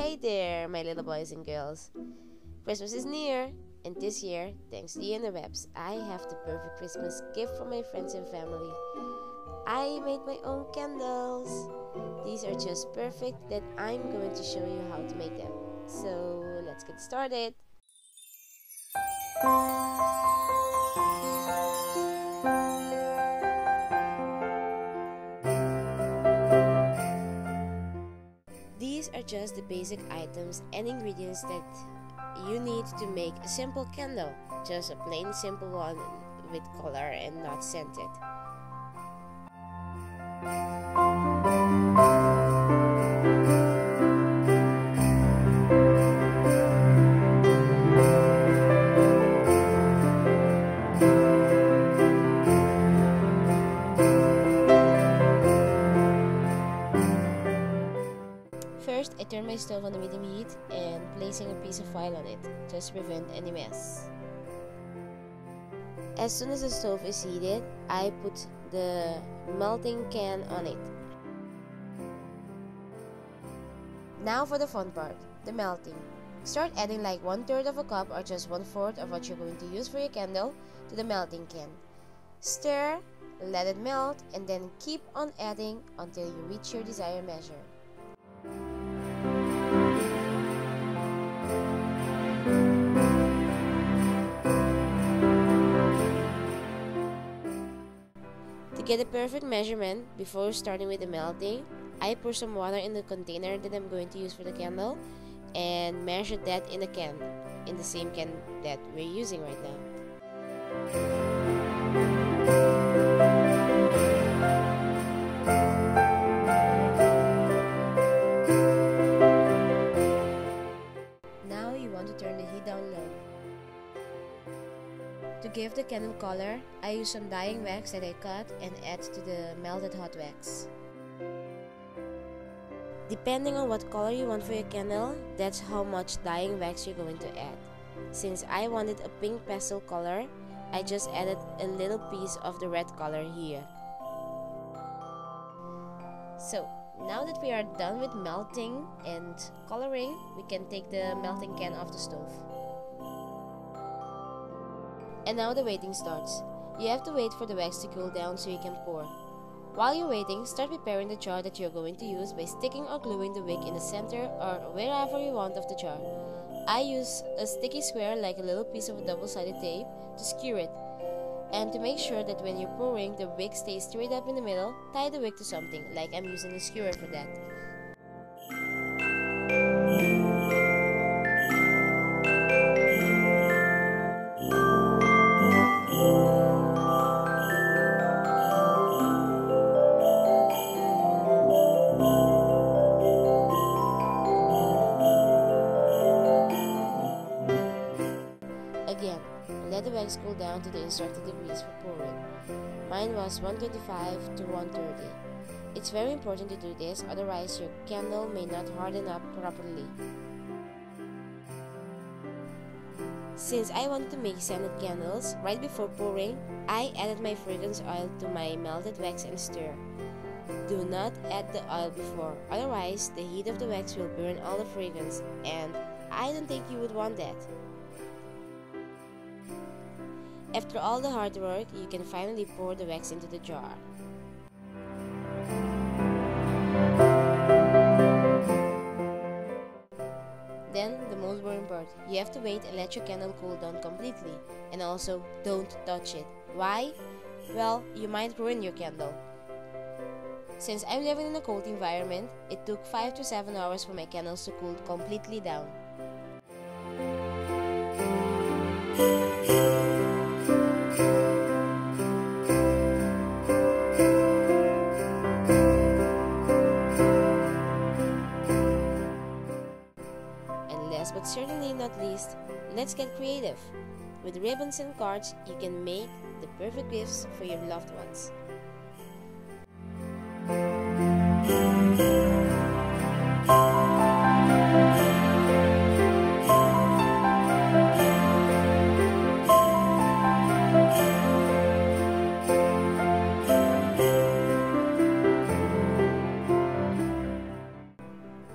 Hey there, my little boys and girls. Christmas is near, and this year, thanks to the interwebs, I have the perfect Christmas gift for my friends and family. I made my own candles. These are just perfect that I'm going to show you how to make them. So let's get started. These are just the basic items and ingredients that you need to make a simple candle. Just a plain simple one with color and not scented. First, I turn my stove on the medium heat and placing a piece of foil on it, just to prevent any mess. As soon as the stove is heated, I put the melting can on it. Now for the fun part, the melting. Start adding like 1/3 of a cup or just 1/4 of what you're going to use for your candle to the melting can. Stir, let it melt, and then keep on adding until you reach your desired measure. To get a perfect measurement, before starting with the melting, I pour some water in the container that I'm going to use for the candle and measure that in the can, in the same can that we're using right now. Now you want to turn the heat down low. To give the candle color, I use some dyeing wax that I cut and add to the melted hot wax. Depending on what color you want for your candle, that's how much dyeing wax you're going to add. Since I wanted a pink pastel color, I just added a little piece of the red color here. So, now that we are done with melting and coloring, we can take the melting can off the stove. And now the waiting starts. You have to wait for the wax to cool down so you can pour. While you're waiting, start preparing the jar that you're going to use by sticking or gluing the wick in the center or wherever you want of the jar. I use a sticky square like a little piece of double-sided tape to secure it. And to make sure that when you're pouring, the wick stays straight up in the middle, tie the wick to something, like I'm using a skewer for that. Again, let the wax cool down to the instructed degrees for pouring. Mine was 125 to 130. It's very important to do this, otherwise your candle may not harden up properly. Since I wanted to make scented candles, right before pouring, I added my fragrance oil to my melted wax and stir. Do not add the oil before, otherwise the heat of the wax will burn all the fragrance, and I don't think you would want that. After all the hard work, you can finally pour the wax into the jar. Then, the most boring part, you have to wait and let your candle cool down completely. And also, don't touch it. Why? Well, you might ruin your candle. Since I'm living in a cold environment, it took 5 to 7 hours for my candles to cool completely down. Last but certainly not least, let's get creative. With ribbons and cards, you can make the perfect gifts for your loved ones.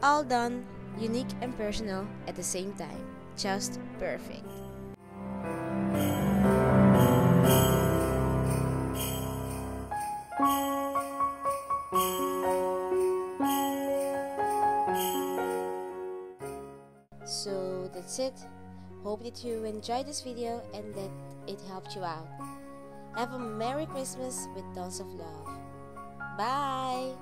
All done. unique and personal at the same time. Just perfect. So that's it. Hope that you enjoyed this video and that it helped you out. Have a Merry Christmas with tons of love. Bye!